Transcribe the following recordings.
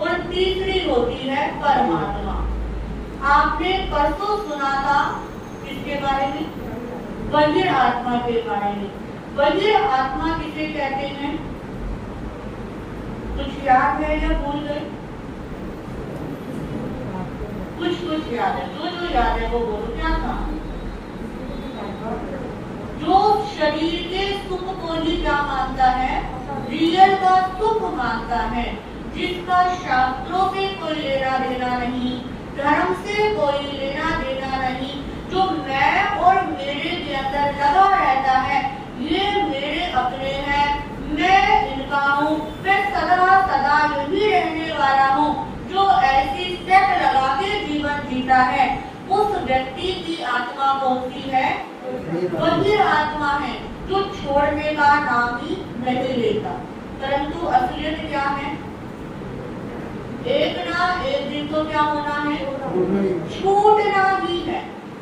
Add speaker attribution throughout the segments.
Speaker 1: और तीसरी होती है परमात्मा। आपने परसों सुना था किसके बारे में? बधिर आत्मा के बारे में। बधिर आत्मा किसे कहते हैं? कुछ याद है या भूल गए? कुछ याद है? जो याद है वो बोलो। क्या था? जो शरीर के सुख को ही क्या मानता है? रियल का सुख मानता है, जिसका शास्त्रों से कोई लेना देना नहीं, धर्म से कोई लेना देना नहीं, जो मैं और मेरे के अंदर लगा रहता है, ये मेरे अपने हैं, मैं इनका हूँ, मैं सदा सदा यही रहने वाला हूँ, जो ऐसी सेट लगा के जीवन जीता है, उस व्यक्ति की आत्मा कौन सी है? बधिर आत्मा है, जो छोड़ने का नाम ही नहीं लेता। परंतु असलियत क्या है? एक ना एक दिन तो क्या होना है? छूटना ही है।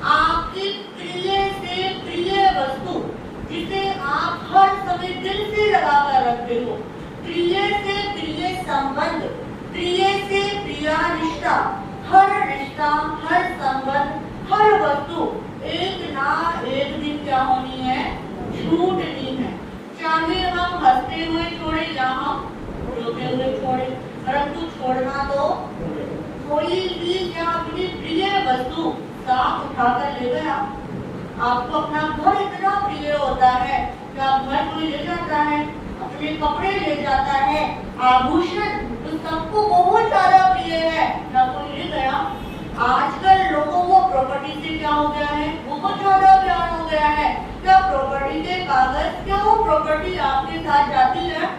Speaker 1: आपकी प्रिय से प्रिय वस्तु, जिसे आप हर समय दिल से लगा कर रखते हो, प्रिय से प्रिय संबंध, प्रिय से प्रिय रिश्ता, हर रिश्ता, हर संबंध, हर वस्तु एक ना एक दिन क्या होनी है? छूटनी है। चाहे हम हंसते हुए छोड़े या हम रोते हुए छोड़े, परंतु छोड़ना तो कोई भी क्या अपनी प्रिय वस्तु साथ उठाकर ले गया। आपको अपना घर इतना प्रिय होता है कि आप घर कोई ले जाता है, अपने कपड़े ले जाता है, आभूषण तो सबको बहुत ज्यादा प्रिय है, क्या कोई ले गया? आजकल लोगों को प्रॉपर्टी से क्या हो गया है? बहुत ज्यादा प्यार हो गया है। क्या प्रॉपर्टी के कागज, क्या वो प्रॉपर्टी आपके साथ जाती है?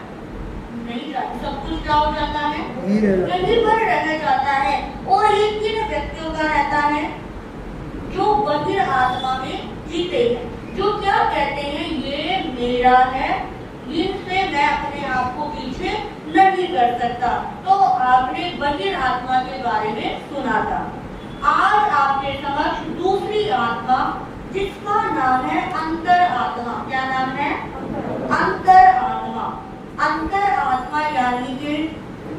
Speaker 1: नहीं जाती। सब कुछ क्या हो जाता है? कहीं पर रह जाता है। और ये किन व्यक्तियों का रहता है? जो बधिर आत्मा में जीते हैं, जो क्या कहते हैं, ये मेरा है, इनसे मैं अपने आप को पीछे नहीं कर सकता। तो आपने बधिर आत्मा के बारे में सुना था। आज आपके समक्ष दूसरी आत्मा, जिसका नाम है अंतर आत्मा। क्या नाम है? अंतर आत्मा। अंतर आत्मा यानी कि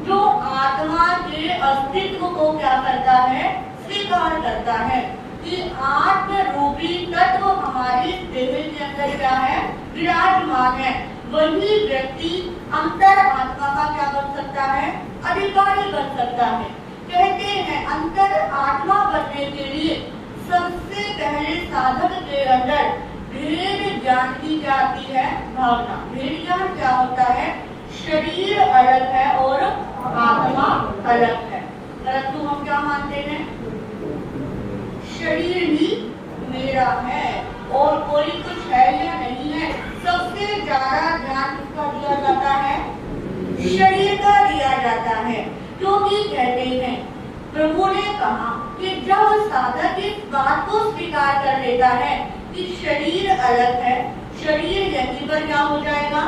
Speaker 1: जो आत्मा के अस्तित्व को क्या करता है? स्वीकार करता है कि आत्म रूपी तत्व हमारी देह के अंदर क्या है? विराजमान है। वही व्यक्ति अंतर आत्मा का क्या बन सकता है? अधिकारी बन सकता है। कहते हैं अंतर आत्मा बनने के लिए सबसे पहले साधक के अंदर भेद ज्ञान की क्या आती है? भावना। भेद ज्ञान क्या होता है? शरीर अलग है और आत्मा अलग है। परंतु हम क्या मानते हैं? शरीर ही मेरा है और कोई कुछ है या नहीं है। सबसे ज्यादा ध्यान किसका दिया जाता है? शरीर का दिया जाता है। क्योंकि कहते हैं, प्रभु ने कहा कि जब साधक इस बात को स्वीकार कर लेता है कि शरीर अलग है, शरीर यहीं पर क्या हो जाएगा?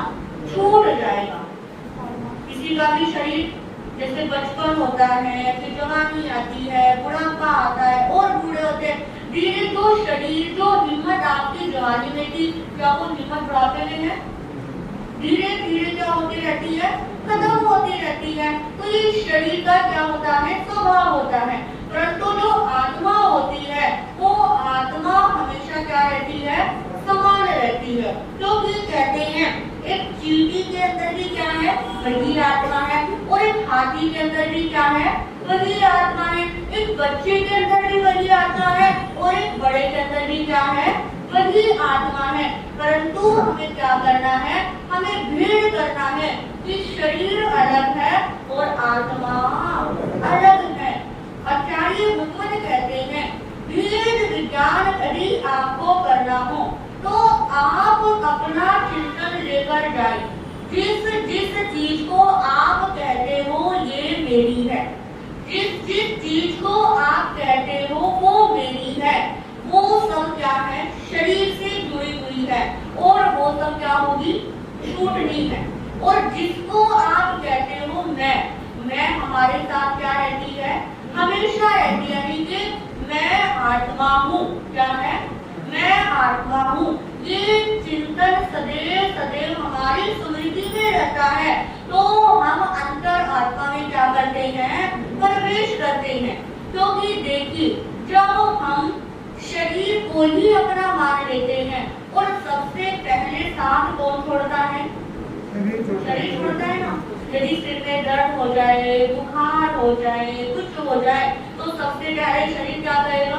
Speaker 1: छूट जाएगा। किसी का भी शरीर, जैसे बचपन होता है, फिर जवानी आती है, बुढ़ापा आता है और बूढ़े होते हैं, धीरे जो शरीर, जो हिम्मत आपकी जवानी में थी, क्या वो हिम्मत बुढ़ापे में है? धीरे धीरे क्या होती रहती है? खत्म होती रहती है। तो ये शरीर का क्या होता है? स्वभाव होता है। परंतु जो आत्मा होती है, वो आत्मा हमेशा क्या रहती है? समान रहती है। क्योंकि कहते हैं एक चींटी के अंदर भी क्या है? वही आत्मा है। और एक हाथी के अंदर भी क्या है? वही आत्मा है। एक बच्चे के अंदर भी वही आत्मा है और एक बड़े के अंदर भी क्या है? वही आत्मा है। परंतु हमें क्या करना है? हमें भेद करना है कि शरीर अलग है और आत्मा अलग है। आचार्य मुखमन कहते हैं, भेद विज्ञान यदि आपको करना हो तो आप अपना चिंतन लेकर जाए। जिस जिस चीज को आप कहते हो ये मेरी है, जिस जिस चीज को आप कहते हो वो मेरी है, वो सब क्या है? शरीर से जुड़ी हुई है और वो सब क्या होगी? छूटनी है। और जिसको आप कहते हो मैं हमारे साथ क्या रहती है? हमेशा रहती है। यानी कि मैं आत्मा हूँ। क्या है? मैं आत्मा हूँ। ये चिंतन सदैव सदैव हमारी स्मृति में रहता है। तो हम अंतर आत्मा में क्या करते हैं, प्रवेश करते हैं। क्योंकि देखिए, जब हम शरीर को ही अपना मान लेते हैं और सबसे पहले साथ कौन छोड़ता है, शरीर छोड़ता है ना। यदि सिर में दर्द हो जाए, बुखार हो जाए, कुछ हो जाए, तो सबसे पहले शरीर क्या कहेगा,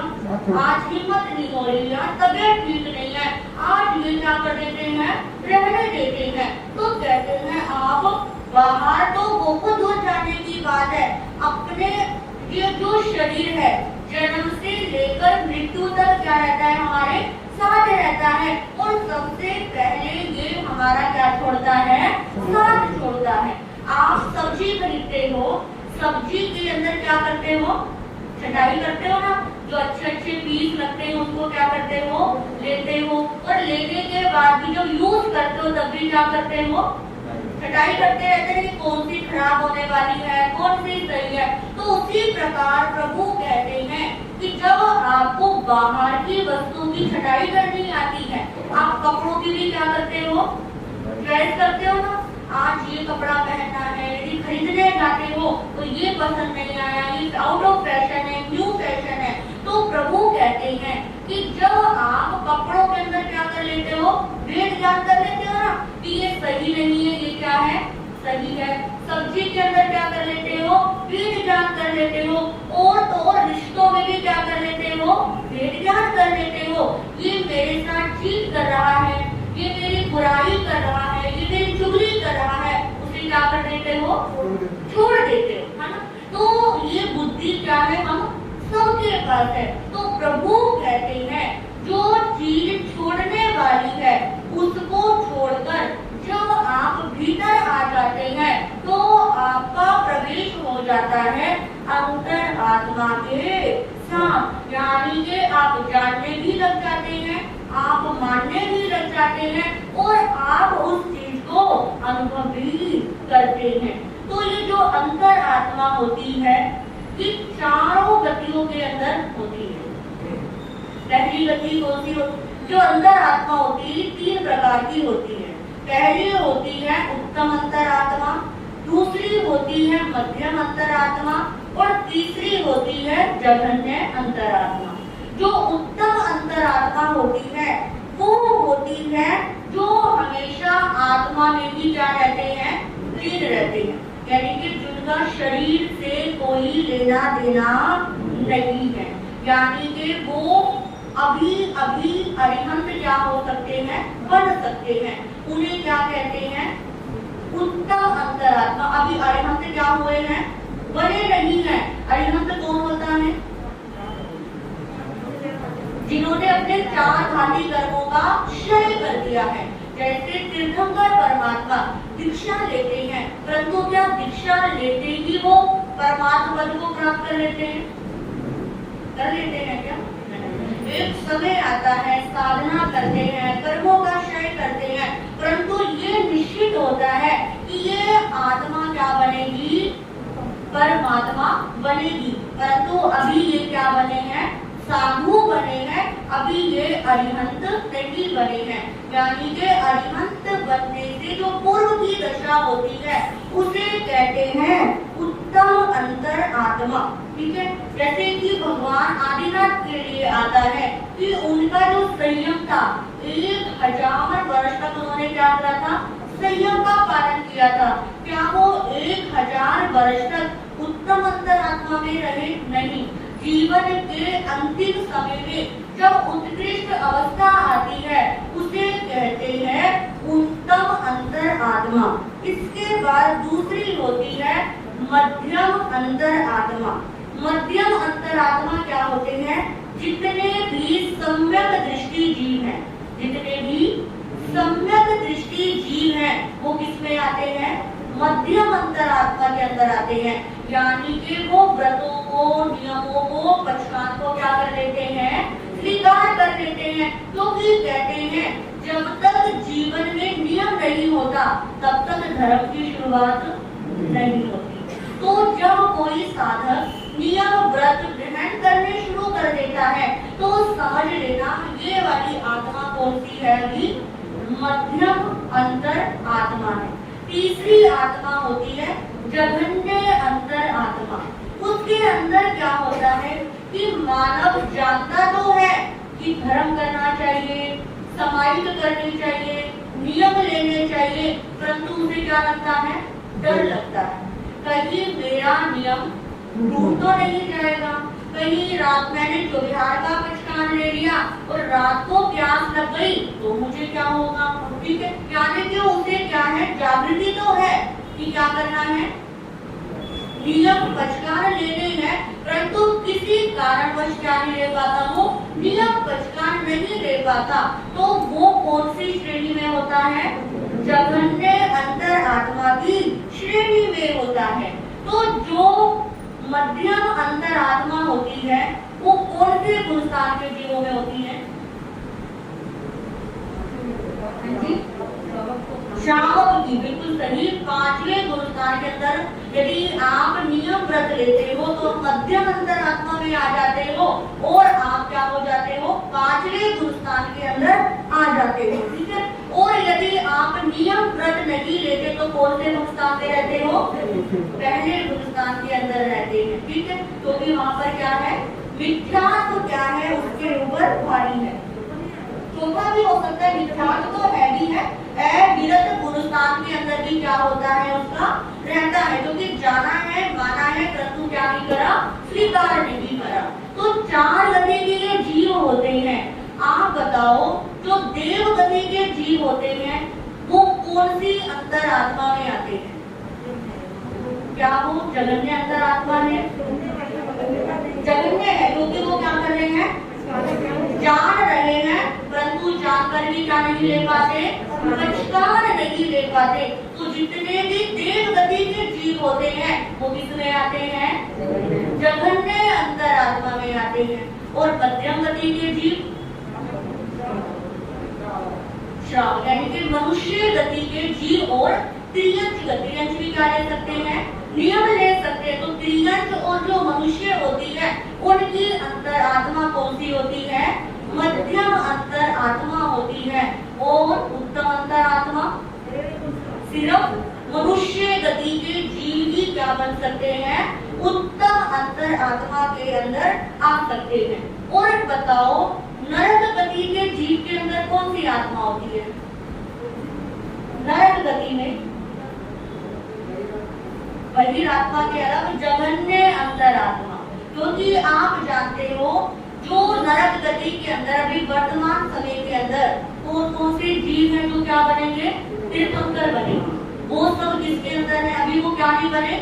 Speaker 1: आज हिम्मत नहीं हो रही है, तबीयत ठीक नहीं है, आज ये क्या कर देते हैं, रहने देते हैं। तो कहते हैं आप बाहर तो बहुत दूर जाने की बात है, अपने ये जो शरीर है जन्म से लेकर मृत्यु तक क्या रहता है, हमारे साथ रहता है। और सबसे पहले ये हमारा क्या छोड़ता है, साथ छोड़ता है। आप सब्जी खरीदते हो, सब्जी के अंदर क्या करते हो, छटाई करते हो ना, जो अच्छे अच्छे पीस लगते हैं उसको क्या करते हो, लेते हो, और लेने के बाद भी जब यूज करते हो तब भी क्या करते हो, छटाई करते रहते हैं कि कौन सी खराब होने वाली है, कौन सी सही है। तो उसी प्रकार प्रभु कहते हैं कि जब आपको बाहर की वस्तु की छटाई करनी आती है, आप कपड़ों की भी क्या करते हो, चॉइस करते हो ना। आज ये कपड़ा पहनना है, यदि खरीदने जाते हो तो ये पसंद नहीं आया, ये आउट ऑफ फैशन है, न्यू फैशन है। तो प्रभु कहते हैं कि जब आप कपड़ों के अंदर क्या कर लेते हो, भेद ज्ञान कर लेते हो ना कि ये सही नहीं है, ये क्या है, सही है। सब्जी के अंदर क्या कर लेते हो, भेद ज्ञान कर लेते हो। और तो और रिश्तों में भी क्या कर लेते हो, भेद ज्ञान कर लेते हो। ये मेरे साथ चीट कर रहा है, ये मेरी बुराई कर रहा है, ये मेरी चुगली कर रहा है, उसे क्या कर देते हो, छोड़ देते हो, है ना। तो ये बुद्धि क्या है, हम सबके पास है। तो प्रभु कहते हैं जो चीज छोड़ने वाली है उसको छोड़कर जब आप भीतर आ जाते हैं तो आपका प्रवेश हो जाता है अंतर आत्मा के साथ। यानी कि आप जानने भी लग जाते हैं, आप मानने भी लग जाते हैं और आप उस चीज को अनुभव भी करते हैं। तो ये जो अंतर आत्मा होती है ये चारों गतियों के अंदर होती है। पहली गति कौन सी होती, जो अंतर आत्मा होती है तीन प्रकार की होती है। पहली होती है उत्तम अंतर आत्मा, दूसरी होती है मध्यम अंतर आत्मा और तीसरी होती है जघन्य अंतर आत्मा। जो उत्तम अंतर आत्मा होती है वो होती है जो हमेशा आत्मा में ही क्या रहते हैं, लीन रहते हैं। यानी कि जिनका शरीर से कोई लेना देना नहीं है, यानी कि वो अभी अभी अरिहंत क्या हो सकते हैं, बन सकते हैं। उन्हें क्या कहते हैं, उत्तम अंतरात्मा। अभी अरिहंत क्या हुए हैं, बने नहीं हैं। अरिहंत कौन होता है, जिन्होंने अपने चार भांति कर्मों का क्षय कर दिया है। जैसे तीर्थंकर परमात्मा दीक्षा लेते हैं, परंतु क्या दीक्षा लेते ही वो परमात्मा पद को प्राप्त कर लेते हैं, कर लेते हैं क्या? एक समय आता है, साधना करते हैं, कर्मों का क्षय करते हैं, परंतु ये निश्चित होता है कि ये आत्मा क्या बनेगी, परमात्मा बनेगी। परंतु अभी ये क्या बने हैं, साधु बने हैं, अभी ये अरिहंत नहीं बने हैं। यानी कि अरिहंत बनने से जो पूर्व की दशा होती है उसे कहते हैं उत्तम अंतर आत्मा। ठीक है, जैसे कि भगवान आदिनाथ के लिए आता है कि उनका जो संयम था 1000 वर्ष तक उन्होंने क्या किया था, संयम का पालन किया था। क्या वो 1000 वर्ष तक उत्तम अंतर आत्मा में रहे? नहीं। जीवन के अंतिम समय में जब उत्कृष्ट अवस्था आती है उसे कहते हैं उत्तम अंतर आत्मा। इसके बाद दूसरी होती है मध्यम अंतर आत्मा। मध्यम अंतर आत्मा क्या होते हैं, जितने भी सम्यक दृष्टि जीव हैं, जितने भी सम्यक दृष्टि जीव हैं वो किसमें आते हैं, मध्यम अंतर आत्मा के अंदर आते हैं। यानी कि वो व्रतों को, नियमों को, पक्षपात को क्या कर लेते हैं, स्वीकार कर लेते हैं। क्योंकि कहते हैं जब तक जीवन में नियम नहीं होता तब तक धर्म की शुरुआत नहीं होती। तो जब कोई साधक नियम व्रत ग्रहण करने शुरू कर देता है तो समझ लेना ये वाली आत्मा कौन सी है, अभी मध्यम अंतर आत्मा है। तीसरी आत्मा होती है जघन्य अंतर आत्मा। उसके अंदर क्या होता है कि मानव जानता तो है कि धर्म करना चाहिए, समाहित करनी चाहिए, नियम लेने चाहिए, परंतु उसे क्या लगता है, डर लगता है। कहीं मेरा नियम टूट तो नहीं जाएगा, कहीं रात मैंने चौबिहार का पचकान ले लिया और रात को प्यास लग गई तो मुझे क्या होगा। ठीक है, यानी कि उसे क्या है, जागृति तो है कि क्या करना है, नियम पचकान लेने हैं, परंतु किसी कारणवश क्या नहीं ले पाता, वो नियम पचकान नहीं ले पाता, तो वो कौन सी श्रेणी में होता है, जघन्य अंतर आत्मा की श्रेणी में होता है। तो जो मध्यम अंतर आत्मा होती है वो कौन से गुणस्थान के जीवों में होती है, श्रावक की, बिल्कुल सही। पांचवें गुणस्थान के अंदर यदि आप नियम व्रत लेते हो तो मध्यम अंतर आत्मा में आ जाते हो और आप क्या हो जाते हो, पांचवें गुणस्थान के अंदर आ जाते हो। ठीक है, और यदि आप नियम व्रत नहीं लेते तो कौन से गुणस्थान में रहते हो, पहले गुणस्थान के अंदर रहते हैं। ठीक है, क्योंकि वहां पर क्या है, मिथ्यात्व क्या है, उसके ऊपर भारी है। चौथा भी हो सकता है, मिथ्यात्व तो है भी है, विरत गुणस्थान के अंदर भी क्या होता है, उसका रहता है, क्योंकि जाना है, माना है, परंतु क्या नहीं करा, स्वीकार नहीं करा। तो चार गति के जीव होते हैं। आप बताओ, जो देव गति के जीव होते हैं वो कौन सी अंतर आत्मा में आते हैं, क्या वो जघन्य अंतर आत्मा है, जघन्य है, क्योंकि वो क्या कर रहे हैं, जान रहे हैं, परंतु जानकर भी क्या नहीं ले पाते, पचकान नहीं ले पाते। तो जितने भी देव गति के जीव होते हैं वो किसमें आते हैं, जघन्य अंतर आत्मा में आते हैं। और मध्यम गति के जीव श्रावक, यानी कि मनुष्य गति के जीव और त्रियंच गति, अंश भी क्या ले सकते हैं, नियम ले सकते हैं। तो त्रियंच और जो मनुष्य होती है उनकी अंतर आत्मा कौन सी होती है, मध्यम अंतर आत्मा होती है। और उत्तम अंतर आत्मा सिर्फ मनुष्य गति के जीव ही क्या बन सकते हैं, उत्तम अंतर आत्मा के अंदर आ सकते हैं। और बताओ, नरक गति के जीव के अंदर कौन सी आत्मा होती है, नरक गति में बहिर आत्मा के अलग जघन्य अंतर आत्मा। क्योंकि आप जानते हो जो नरक गति के अंदर अभी वर्तमान समय के अंदर कौन से जीव हैं जो क्या बनेंगे, तीर्थंकर बनेंगे, वो सब किसके अंदर है, अभी वो क्या नहीं बने,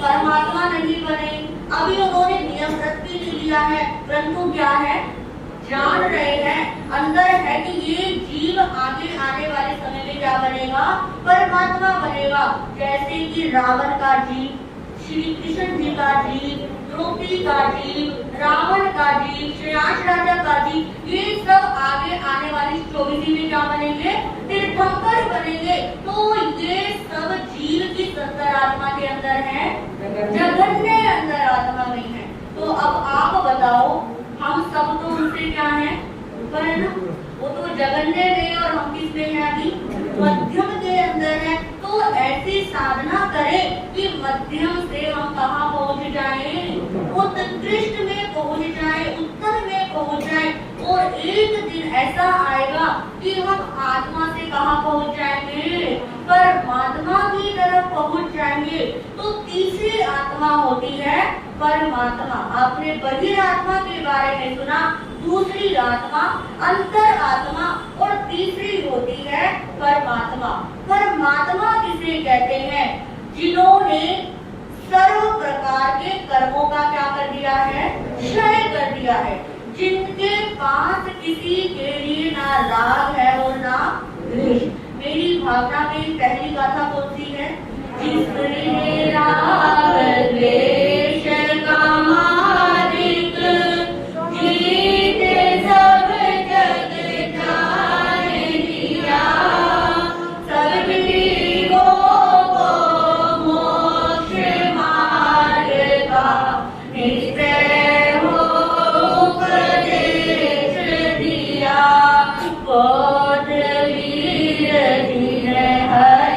Speaker 1: परमात्मा नहीं बने। अभी उन्होंने नियम व्रत भी नहीं लिया है, परंतु क्या है, जान रहे हैं, अंदर है कि ये जीव आगे आने वाले समय में क्या बनेगा, परमात्मा बनेगा। जैसे कि रावण का जीव, श्री कृष्ण जी का जीव, द्रौपदी का जीव, रावण का जीव, श्रेयांश राजा का जीव, ये सब आगे आने वाली 24वीं में क्या बनेंगे, तीर्थंकर बनेंगे। तो ये सब जीव की अंतरात्मा के अंदर है, जघन्य अंतर आत्मा में है। तो अब आप बताओ, हम सब तो उनसे क्या है, वो तो जघन्य में और हम किस में है, अभी मध्यम के अंदर है। तो ऐसी साधना करें कि मध्यम से हम कहाँ पहुँच जाए, उत्कृष्ट में पहुँच जाए, उत्तर में पहुँच जाए। और एक दिन ऐसा आएगा कि हम आत्मा से कहाँ पहुँच जाएंगे, परमात्मा की तरफ पहुँच जाएंगे। तो तीसरी आत्मा होती है परमात्मा। आपने बहिर आत्मा के बारे में सुना, दूसरी आत्मा अंतर आत्मा और तीसरी होती है परमात्मा। परमात्मा किसे कहते हैं, जिन्होंने सर्व प्रकार के कर्मों का क्या कर दिया है, क्षय कर दिया है, जिनके पास किसी के लिए ना राग है और ना द्वेष। मेरी भावना में पहली गाथा कौन सी है, जिसने राग द्वेष का मालिक, जीते सब जग जान दिया, सब जीवों को मोक्ष मार्ग का निश्चय हो उपदेश दिया। बोध वीर जिन्हें हर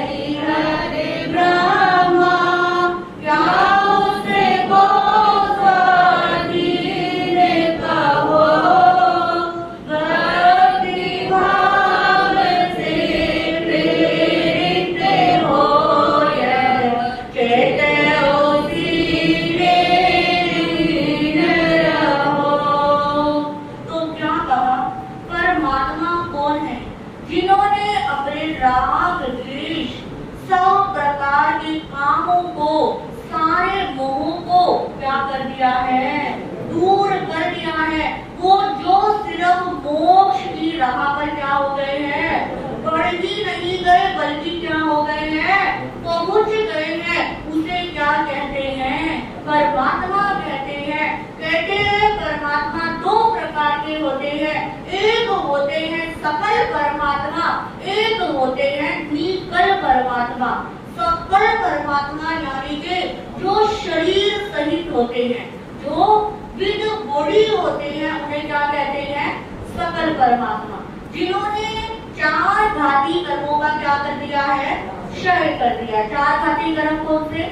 Speaker 1: दिया है, दूर कर दिया है। वो जो सिर्फ मोक्ष की राह पर क्या हो गए हैं, बढ़ ही नहीं गए बल्कि क्या हो गए हैं, पहुंच गए हैं। उसे क्या कहते हैं, परमात्मा कहते हैं। कहते हैं परमात्मा दो प्रकार के होते हैं, एक होते हैं सकल परमात्मा, एक होते हैं निकल परमात्मा। सकल परमात्मा यानी कि जो शरीर सहित होते हैं, जो विद बॉडी होते हैं, उन्हें क्या कहते हैं, सकल परमात्मा। जिन्होंने चार घाती कर्मों का क्या कर दिया है, क्षय कर दिया। चार घाती कर्म कौन से,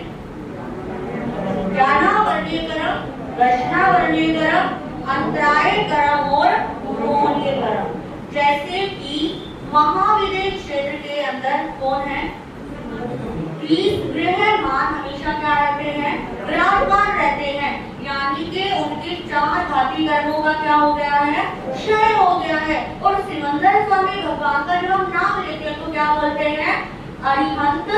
Speaker 1: ज्ञाना वर्णीय कर्म, रचना वर्णीय कर्म, अंतराय कर्म और मोहनीय कर्म। जैसे कि महाविदेह क्षेत्र के अंदर कौन है, 20 गृहमान हमेशा क्या रहते हैं, विराजमान रहते हैं। यानी कि उनके चार घाती कर्मों का क्या हो गया है, क्षय हो गया है। और सिमंदर स्वामी भगवान का जब हम नाम लेते हैं तो क्या बोलते हैं, अरिहंत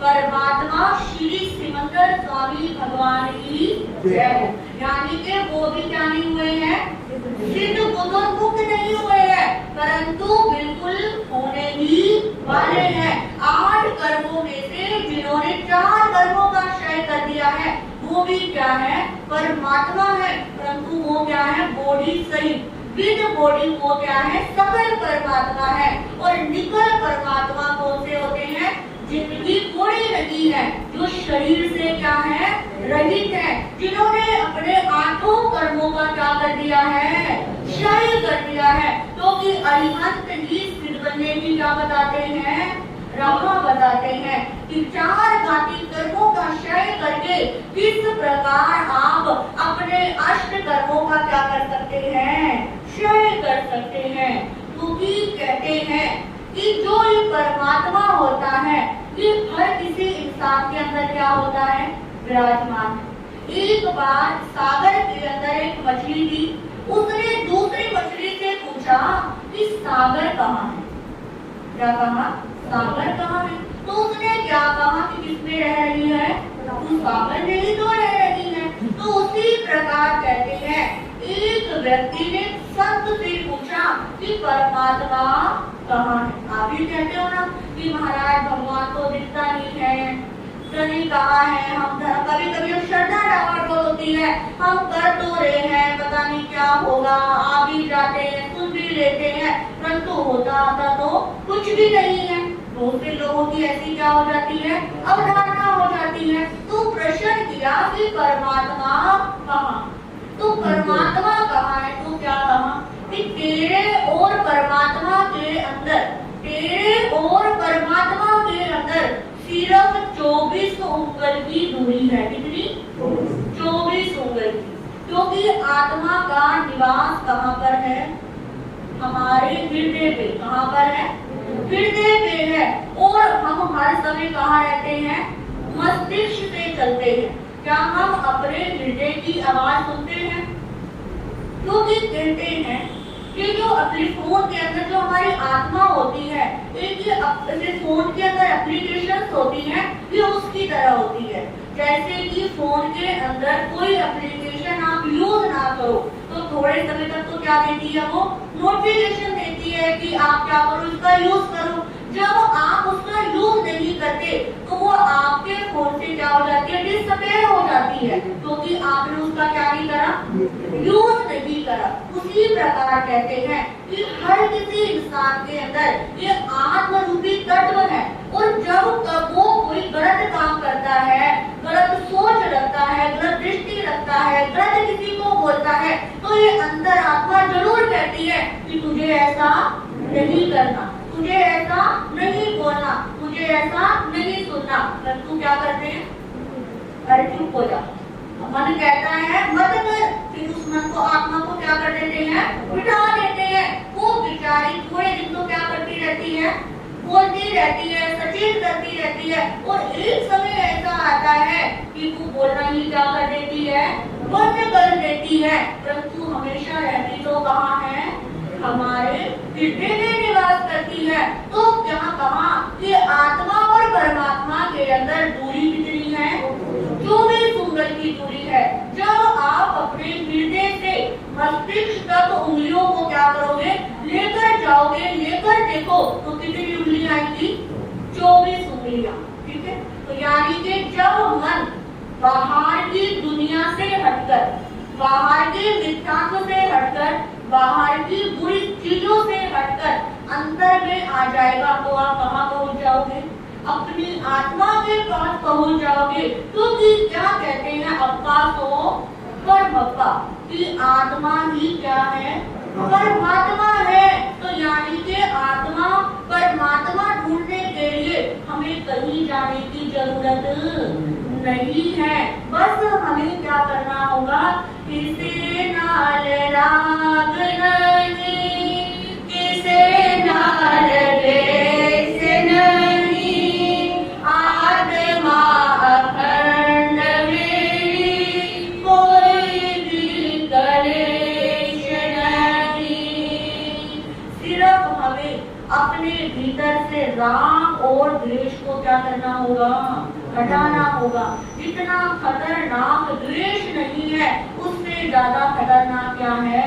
Speaker 1: परमात्मा श्री सिमंदर स्वामी भगवान की जय हो। यानी कि वो भी क्या नहीं हुए हैं, सिद्ध बुद्ध मुक्त नहीं हुए हैं, परंतु बिल्कुल होने ही वाले हैं। 8 कर्मों में से जिन्होंने 4 कर्मों का क्षय कर दिया है, वो भी क्या है, परमात्मा है। परंतु वो क्या है, बॉडी सहित विद बॉडी वो क्या है, सकल परमात्मा है। और निकल परमात्मा कौन से होते हैं, जिनकी कोई नहीं है, जो शरीर से क्या है, रहित है, जिन्होंने अपने 8 कर्मों का क्या कर दिया है, क्षय कर दिया है। क्योंकि अरिहंत ही सिद्ध बनने की क्या बताते हैं, राह बताते हैं कि 4 घाती कर्मों का क्षय करके किस प्रकार आप अपने अष्ट कर्मों का क्या कर सकते हैं, क्षय कर सकते हैं। क्योंकि कहते हैं कि जो ये परमात्मा होता है, ये हर किसी इंसान के अंदर क्या होता है, विराजमान। एक बार सागर के अंदर एक मछली थी, उसने दूसरी मछली से पूछा कि सागर कहाँ है, क्या कहा, सागर कहाँ है। तो उसने क्या कहा कि किसमें रह रही है, तो सागर में ही तो रह रही है। तो उसी प्रकार कहते हैं, एक व्यक्ति ने संत से पूछा कि परमात्मा कहाँ है। आप भी कहते हो ना कि महाराज भगवान तो दिखता नहीं है, नहीं कहा है। हम कभी कभी श्रद्धा डावाडोल होती है, हम कर तो रहे हैं, पता नहीं क्या होगा, आ भी जाते हैं, सुन भी लेते हैं, परंतु होता आता तो कुछ भी नहीं है। बहुत से लोगों की ऐसी क्या हो जाती है, अवधारणा हो जाती है। तो प्रश्न किया कि परमात्मा कहाँ, तो परमात्मा कहाँ है, तो क्या कहा कि तेरे और परमात्मा के अंदर, तेरे और परमात्मा के अंदर सिर्फ 24 उंगल की दूरी है। कितनी, 24 उंगल की। क्योंकि आत्मा का निवास कहाँ पर है, हमारे हृदय पे। कहाँ पर है, हृदय पे है। और हम हर समय कहाँ रहते हैं, मस्तिष्क से चलते हैं। क्या हम अपने हृदय की आवाज सुनते हैं? क्योंकि कहते हैं कि जो अपने फोन के अंदर जो हमारी आत्मा होती है, एक ये फोन के अंदर एप्लीकेशंस होती हैं, ये उसकी तरह होती है। जैसे कि फोन के अंदर कोई एप्लीकेशन आप यूज ना करो तो थोड़े समय तक तो क्या देती है, वो नोटिफिकेशन देती है कि आप क्या करो, इसका यूज करो। जब आप उसका यूज नहीं करते तो वो आपके फोन से क्या हो जाती है, डिसअपीयर हो जाती है, क्योंकि आपने उसका क्या नहीं करा, यूज नहीं करा। उसी प्रकार कहते हैं कि हर किसी इंसान के अंदर ये आत्म रूपी तत्व है। और जब वो कोई गलत काम करता है, गलत सोच रखता है, गलत दृष्टि रखता है, गलत किसी को बोलता है, तो ये अंदर आत्मा जरूर कहती है कि तुझे ऐसा नहीं करना, तुझे ऐसा नहीं बोलना, तुझे ऐसा नहीं सुनना। परंतु क्या करते हैं, अरे चुप हो जा। मन कहता है मत कर, फिर उस मन को, आत्मा को क्या कर देते हैं, बिठा देते हैं। वो बेचारी थोड़े दिन तो क्या करती रहती है, बोलती रहती है, सचेत करती रहती है। और एक समय ऐसा आता है कि वो बोलना ही क्या कर देती है, बंद कर देती है। परंतु हमेशा रहती तो कहाँ है, हमारे हृदय में निवास करती है। तो क्या कहा कि आत्मा और परमात्मा के अंदर दूरी कितनी है, 24 उंगल की दूरी है। जब आप अपने हृदय से मस्तिष्क तक उंगलियों को क्या करोगे, लेकर जाओगे। लेकर देखो तो कितनी उंगलियां आएंगी, 24 उंगलियां। ठीक है, तो यानी कि जब मन बाहर की दुनिया से हटकर, बाहर के मिथ्यात्व से हटकर, बाहर की बुरी चीजों से हटकर अंतर में आ जाएगा तो आप कहाँ पहुंच जाओगे, अपनी आत्मा के पास पहुंच जाओगे। क्योंकि क्या कहते हैं, अप्पा तो परमप्पा कि आत्मा ही क्या है, परमात्मा है। तो यानी कि आत्मा परमात्मा ढूंढने के लिए हमें कहीं जाने की जरूरत नहीं है। बस हमें क्या करना होगा, किसे नाल राग नहीं, किसे नाल द्वेष नहीं, आत्मा अखंड मेरी, कोई भी कलेश नहीं। सिर्फ हमें अपने भीतर से राग और द्वेष को क्या करना होगा, हटाना होगा। जितना खतरनाक द्वेष नहीं है, उससे ज्यादा खतरनाक क्या है,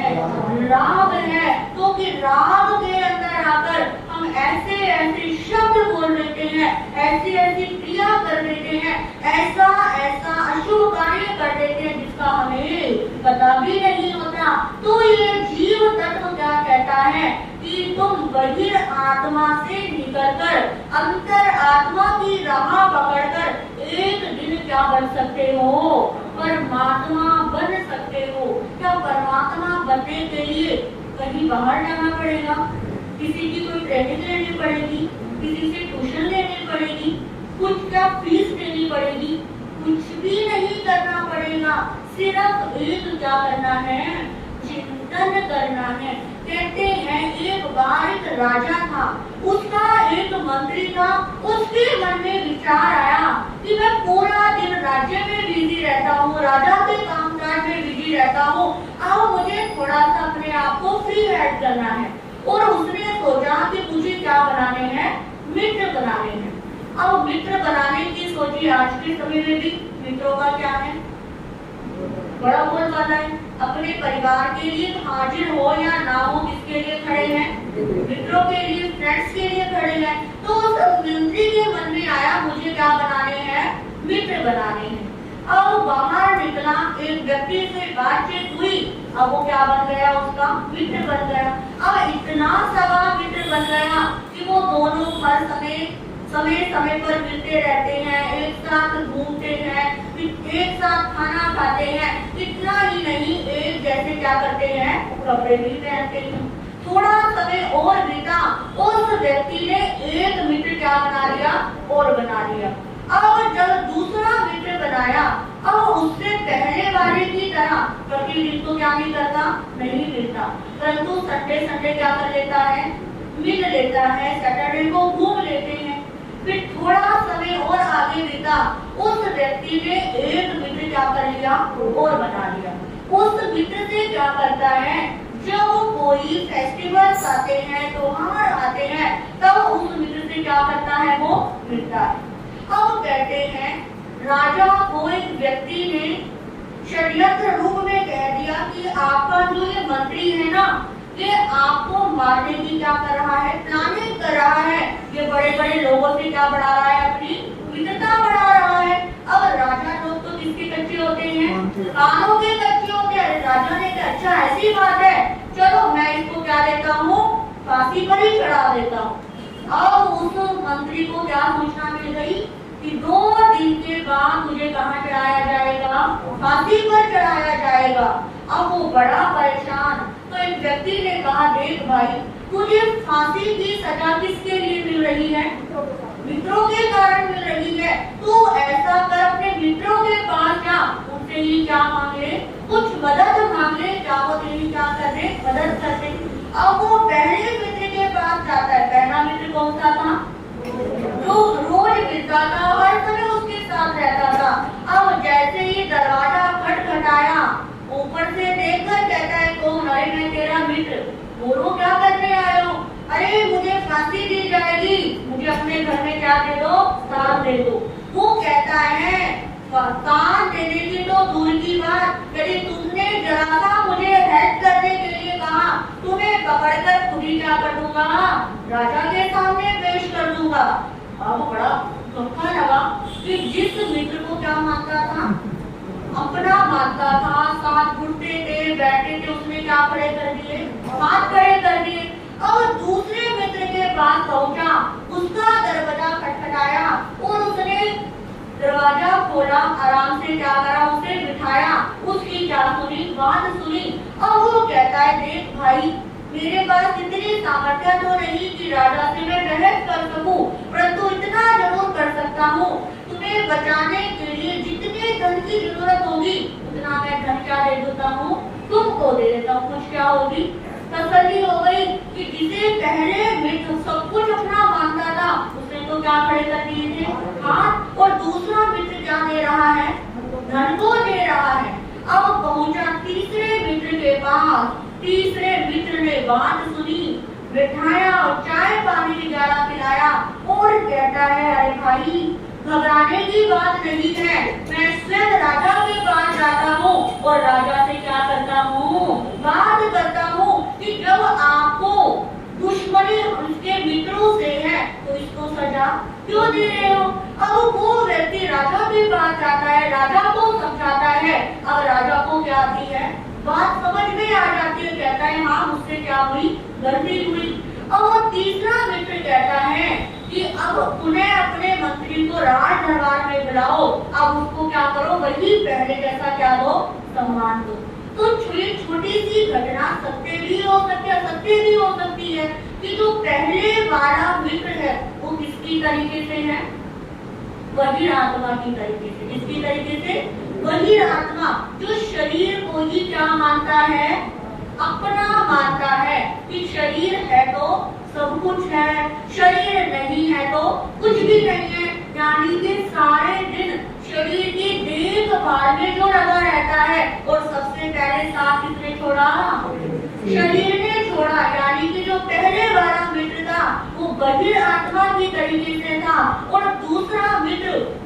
Speaker 1: राग है। क्योंकि राग के अंदर आकर हम ऐसे ऐसे शब्द बोल देते हैं, ऐसी ऐसी क्रिया कर देते हैं, ऐसा ऐसा अशुभ कार्य कर देते हैं जिसका हमें पता भी नहीं होता। तो ये जीव तत्व क्या कहता है कि तुम बहिर आत्मा से निकलकर अंतर आत्मा की राह पकड़कर एक दिन क्या बन सकते हो, परमात्मा बन सकते हो। क्या परमात्मा बनने के लिए कहीं बाहर जाना पड़ेगा, किसी की कोई ट्रेनिंग लेनी पड़ेगी, किसी से ट्यूशन लेनी पड़ेगी, कुछ क्या फीस देनी पड़ेगी, कुछ भी नहीं करना पड़ेगा। सिर्फ एक क्या करना है, चिंतन करना है। कहते हैं एक बार एक राजा था, उसका एक मंत्री था, उसके मन में विचार आया कि मैं पूरा दिन राज्य में बिजी रहता हूँ, राजा के कामकाज में बिजी रहता हूँ, अब मुझे थोड़ा सा अपने आप को फ्री हेड करना है। और उसने सोचा कि मुझे क्या बनाने हैं, मित्र बनाने हैं। अब मित्र बनाने की सोची, आज के समय में भी मित्रों का क्या है, बड़ा बोलबाला है। अपने परिवार के लिए हाजिर हो या ना हो, किसके लिए खड़े हैं, मित्रों के लिए, फ्रेंड्स के लिए खड़े हैं। तो उस मंत्री के मन में आया मुझे क्या बनाने हैं, मित्र बनाने हैं। अब बाहर निकला, एक व्यक्ति से बातचीत हुई, अब वो क्या बन गया, उसका मित्र बन गया। अब इतना सवा मित्र बन गया कि वो दोनों हर समय समय पर मिलते रहते हैं, एक साथ घूमते हैं, एक साथ खाना खाते हैं। इतना ही नहीं, एक जैसे क्या करते हैं, कपड़े भी पहनते हैं। थोड़ा समय और बीता, उस व्यक्ति ने एक मित्र क्या बना लिया, और बना लिया। अब जब दूसरा मित्र बनाया, अब उससे पहले वाले की तरह प्रतिदिन तो क्या नहीं करता, नहीं मिलता, परंतु संडे संडे क्या कर लेता है, मिल लेता है, सैटरडे को घूम लेते हैं। फिर थोड़ा समय और आगे बीता, उस व्यक्ति ने एक मित्र क्या कर लिया, और बना लिया। उस मित्र से क्या करता है, जब कोई फेस्टिवल्स आते हैं, त्योहार आते हैं, तब उस मित्र से क्या करता है, वो मिलता है। अब कहते हैं राजा को एक व्यक्ति ने षड्यंत्र रूप में कह दिया कि आपका जो ये मंत्री है ना, ये आपको मारने की क्या कर रहा है, प्लानिंग कर रहा है। ये बड़े बड़े लोगों से क्या बढ़ा रहा है, अपनी मित्रता बढ़ा रहा है। अब राजा लोग तो किसके कच्चे होते हैं, कानों के कच्चे होते हैं। राजा ने कहा अच्छा ऐसी बात है, चलो मैं इसको क्या देता हूँ, फांसी पर ही चढ़ा देता हूँ। अब उस मंत्री को क्या सूचना मिल गई कि 2 दिन के बाद मुझे कहाँ चढ़ाया जाएगा, फांसी पर चढ़ाया जाएगा। अब वो बड़ा परेशान, तो एक व्यक्ति ने कहा देख भाई, तुझे फांसी की सजा किसके लिए मिल रही है, मित्रों के कारण मिल रही है। तू ऐसा कर, अपने मित्रों के पास जा, उनसे ही क्या मांग ले, कुछ मदद मांग ले, क्या वो तेरी क्या कर दे, मदद कर दे। अब वो पहले मित्र के पास जाता है। पहला मित्र कौन सा था, जो रोज मिलता था, हर समय उसके साथ रहता था। अब जैसे ही दरवाजा खटखटाया, ऊपर से देखकर कहता है कौन, अरे मैं तेरा मित्र। बोलो क्या करने आए हो, अरे मुझे फांसी दी जाएगी, मुझे अपने घर में क्या दे दो, स्थान दे दो। वो कहता है स्थान देने की तो दूर की बात, यदि तुमने जरा क्या कर दूंगा, राजा के सामने पेश कर दूंगा। अब बड़ा धक्का लगा कि जिस मित्र को क्या मानता था, अपना मानता था, साथ उठते थे बैठे थे, उसने क्या खड़े कर दिए, हाथ खड़े कर दिए। और दूसरे मित्र के पास पहुंचा, उसका दरवाजा खटखटाया और उसने दरवाजा खोला, आराम से क्या करा, उसे बिठाया, उसकी क्या सुनी, बात सुनी। और वो कहता है देख भाई, मेरे पास इतनी सामर्थ्य तो नहीं कि राजा से मैं बहस कर सकूं, परंतु इतना जरूर कर सकता हूँ, तुम्हें बचाने के लिए जितने धन की जरूरत होगी उतना मैं धन क्या दे देता हूँ, तुमको दे देता हूँ। कुछ क्या होगी, तसल्ली हो गई कि जिसे पहले मित्र सब कुछ अपना मानता था, उसने तो क्या खड़े कर दिए थे, हाथ। और दूसरा मित्र क्या दे रहा है, धन को दे रहा है। अब पहुंचा तीसरे मित्र के पास, तीसरे मित्र ने बात सुनी, बिठाया और चाय पानी वगैरह पिलाया और कहता है अरे भाई घबराने की बात नहीं है, मैं स्वयं राजा के पास जाता हूँ और राजा से क्या करता हूँ, बात करता हूँ कि जब आपको दुश्मनी उसके मित्रों से है तो इसको सजा क्यों दे रहे हो। अब वो व्यक्ति राजा के पास जाता है, राजा को समझाता है। अब राजा को क्या आती है, बात समझ में आ जाती है, कहता है हाँ मुझसे क्या हुई, गलती हुई। और तीसरा मित्र कहता है कि अब उन्हें अपने मंत्री को राज दरबार में बुलाओ, अब उसको क्या करो, वही पहले जैसा क्या दो, सम्मान दो। तो छोटी सी घटना सत्य भी हो सकती है कि जो पहले वाला मित्र है वो किसकी तरीके से है, वही आत्मा की तरीके से। किसकी तरीके से, वही आत्मा जो शरीर को ही क्या मानता है, अपना मानता है कि शरीर है तो सब कुछ है, शरीर नहीं है तो कुछ भी नहीं है। यानी कि सारे दिन शरीर की देखभाल में जो लगा रहता है और सबसे पहले साथ किसने छोड़ा, शरीर ने छोड़ा। यानी कि जो पहले वाला मित्र था वो बहिर आत्मा की तरीके से था और दूसरा मित्र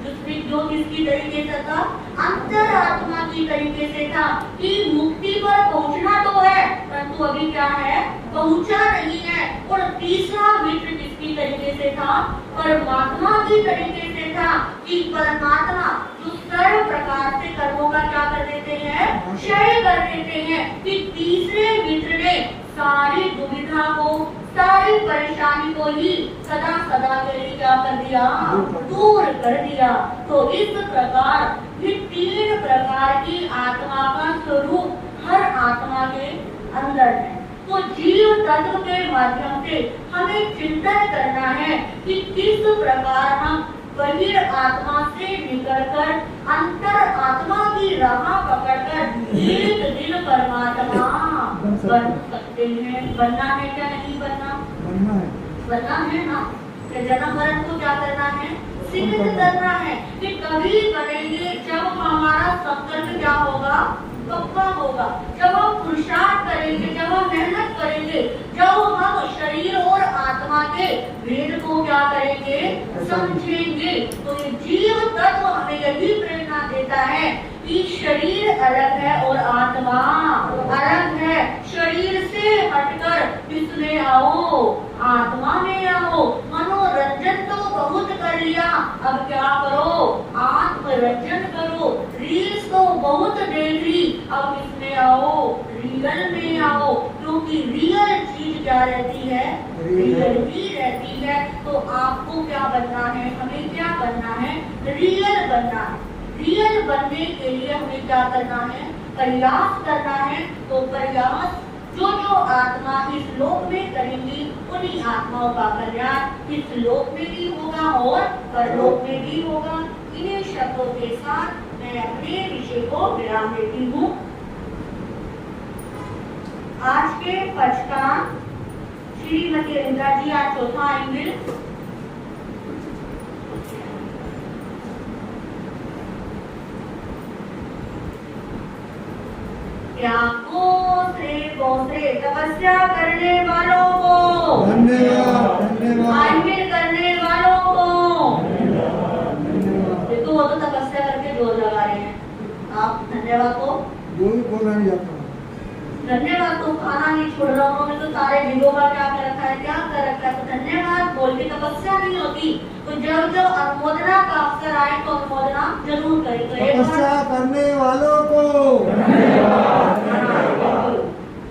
Speaker 1: जो किसकी तरीके से था, अंतर आत्मा की तरीके से था कि मुक्ति पर पहुंचना तो है परंतु अभी क्या है, पहुंचा नहीं है। और तीसरा मित्र किसकी तरीके से था, परमात्मा की तरीके से था कि परमात्मा जो सर्व प्रकार से कर्मों का क्या कर देते हैं, क्षय कर देते हैं। कि तीसरे मित्र ने सारी दुविधा को, सारी परेशानी को ही सदा सदा के लिए क्या कर दिया, दूर कर दिया। तो इस प्रकार ये तीन प्रकार की आत्मा का स्वरूप हर आत्मा के अंदर है। तो जीव तत्व के माध्यम से हमें चिंतन करना है कि किस प्रकार हम बहिर आत्मा से निकलकर अंतर आत्मा की राह पकड़कर एक दिन परमात्मा बन सकते हैं। बनना है क्या नहीं बनना, बनना है ना। जन्म मरण को क्या करना है, सिद्ध करना है कि कभी बनेंगे जब हमारा संकल्प क्या होगा, पक्का होगा। जब हम पुरुषार्थ करेंगे, जब हम मेहनत करेंगे, जब हम शरीर और आत्मा के भेद को क्या करेंगे, समझेंगे। तो ये जीव तत्व हमें यही प्रेरणा देता है कि शरीर अलग है और आत्मा अलग है। शरीर से हटकर इसमें आओ, आत्मा में आओ। मनोरंजन तो बहुत कर लिया, अब क्या करो, आत्मरंजन करो। रील्स तो बहुत देख ली, अब इसमें आओ, रियल में आओ। क्योंकि रियल चीज क्या रहती है, रियल ही रहती है। तो आपको क्या बनना है, हमें क्या बनना है, रियल बनना है। रियल बनने के लिए हमें क्या करना है, प्रयास करना है। तो प्रयास जो जो आत्मा इस लोक में करेंगी उन्हीं आत्माओं का कल्याण इस लोक में भी होगा और परलोक में भी होगा। इन्हीं शब्दों के साथ मैं अपने विषय को विराम देती हूँ। आज के पचकान श्रीमती इंदिरा जी आज चौथा आएंगे। तपस्या करने वालों को धन्यवाद, आइमिल करने वालों को देखो, वो तो तपस्या करके जोर लगा रहे हैं। आप धन्यवाद को
Speaker 2: बोल रहे हैं।
Speaker 1: धन्यवाद तो खाना नहीं छोड़ रहा हूँ, उन्होंने तो सारे भिगोगा क्या कर रखा है, क्या कर रखा है, तो धन्यवाद बोल के तपस्या नहीं होती। तो जब जब अनुमोदना का अवसर आए तो अनुमोदना जरूर करें। तो
Speaker 2: तपस्या करने वालों को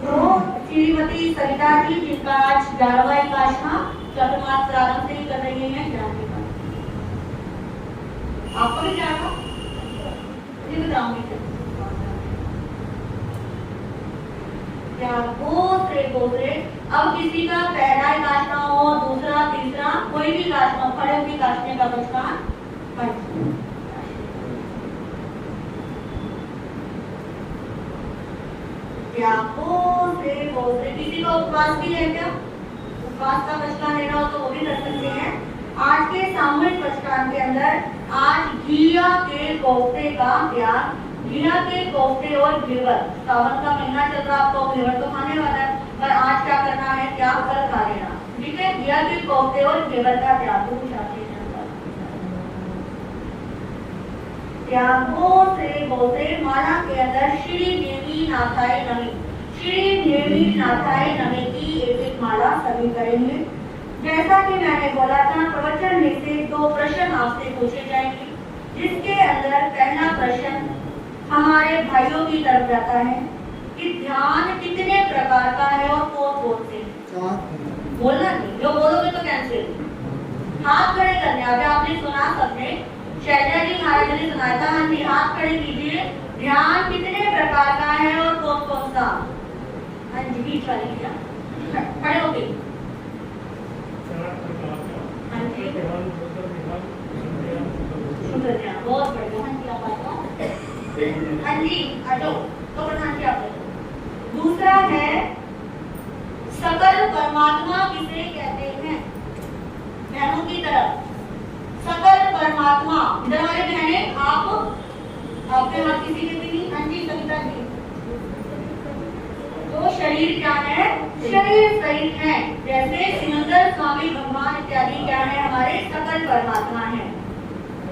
Speaker 1: तो श्रीमती सविता जी, जिनका आज 11वां एकादशा चतुर्मास प्रारंभ से ही कर रही है, जानने का आपको भी क्या था ये बताऊंगी। क्या गोत्रे अब किसी का पहला एकादशा हो, दूसरा, तीसरा, कोई भी एकादशा, खड़े होकर काटने का बचकान क्या गोत्रे किसी का उपवास भी है क्या? उपवास का बचकान लेना हो तो वो भी कर सकते हैं। आज के सामूहिक बचकान के अंदर आज घिया के कोफ्ते का त्याग, घिया के कोफ्ते और घेवर, सावन का महीना चल रहा, आपको घेवर तो खाने वाला है, पर आज क्या करना है, त्याग कर खा लेना, ठीक है। घिया के कोफ्ते और घेवर का त्याग माला के अंदर श्री देवी नाथाय नमः, श्री देवी नाथाय नमः की एक माला सभी करेंगे। जैसा कि मैंने बोला था, प्रवचन में से 2 प्रश्न आपसे पूछे जाएंगे, जिसके अंदर पहला प्रश्न हमारे भाइयों की तरफ जाता है कि ध्यान कितने प्रकार का है और कौन से। बोलना नहीं, जो बोलोगे तो कैंसिल। हाथ खड़े करने, अभी आपने सुना सबने, शैलजा जी महाराज ने सुनाया था। हाँ जी, हाथ खड़े कीजिए। ध्यान कितने प्रकार का है और कौन सा। हाँ जी, बीच वाली खड़े हो गए। हाँ जी, बहुत बढ़िया। हाँ जी, हटो तो प्रधान जी आप। दूसरा है सकल परमात्मा किसे कहते हैं, बहनों की तरफ। सकल परमात्मा, इधर वाले बहने आप, आपके हाथ किसी के भी नहीं। हाँ जी सविता जी, तो शरीर क्या है, शरीर सहित है, जैसे सिमंदर स्वामी भगवान इत्यादि क्या है, हमारे सकल परमात्मा है।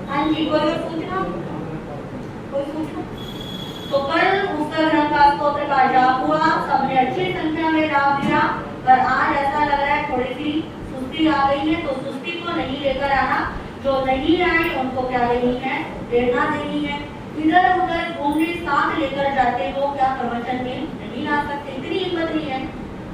Speaker 1: हाँ जी, कोई और पूछना, कोई पूछना। तो कल पुस्तक ग्रंथ का स्तोत्र का जाप हुआ, सबने अच्छी संख्या में जाप दिया, पर आज ऐसा लग रहा है थोड़ी सी सुस्ती आ गई है, तो सुस्ती को नहीं लेकर आना। जो नहीं आए उनको क्या देनी है, प्रेरणा देनी है। इधर उधर घूमने साथ लेकर जाते हो, क्या प्रवचन में नहीं ला सकते, इतनी हिम्मत नहीं है,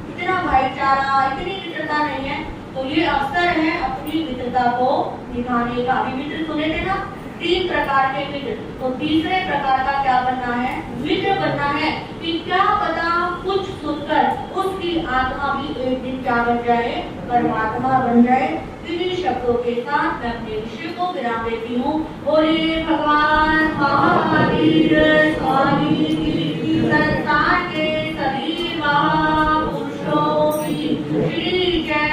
Speaker 1: इतना भाईचारा, इतनी मित्रता नहीं है। तो ये अवसर है अपनी मित्रता को दिखाने का। अभी मित्र सुने थे ना, 3 प्रकार के मित्र, तो तीसरे प्रकार का क्या बनना है, मित्र बनना है। कि क्या पता कुछ सुनकर उसकी आत्मा भी एक दिन क्या बन जाए, परमात्मा बन जाए। इन्हीं शब्दों के साथ मैं अपने विषय को विराम देती हूँ। बोलिए भगवान महावीर स्वामी की, संसार के सभी महापुरुषों की श्री जय।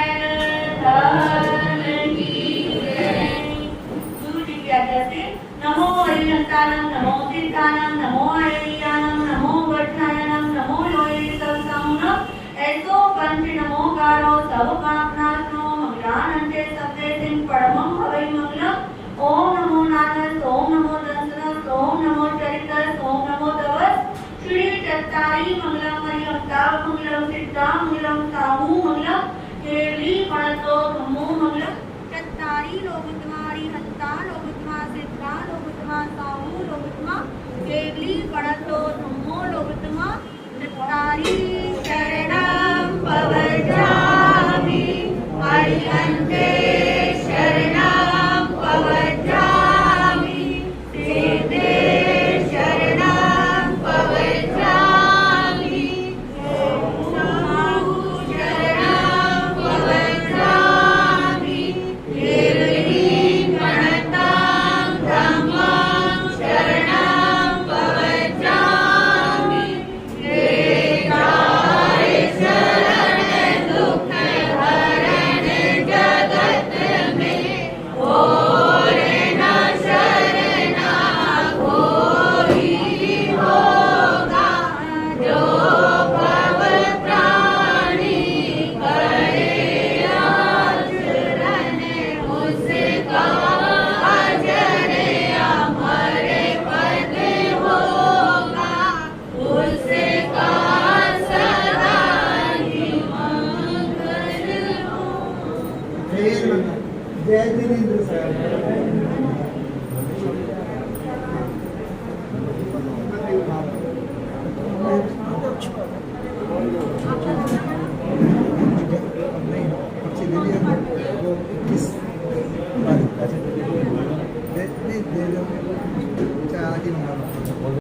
Speaker 1: नमो हरिहंतानम, नमो सिद्धानम, नमो हरियानम, नमो वर्षायनम, नमो योगे सवसाउनम, ऐसो पंच नमोकारो सब पापनाशनो मंगलानंते सबदे सिंह परमं भवै मंगलम। ओम नमो नानस, ओम नमो दंसनस, ओम नमो चरितस, ओम नमो दवस। श्री चत्तारी मंगलम, हरिहंता मंगलम, सिद्धा मंगलम, साहू मंगलम, केली पणतो धम्मो मंगलम। चत्तारी लोक तुम्हारी, हंता लोक तुम्हारा, सिद्धा लोक तुम्हारा, साहू लोक तुम्हारा, केली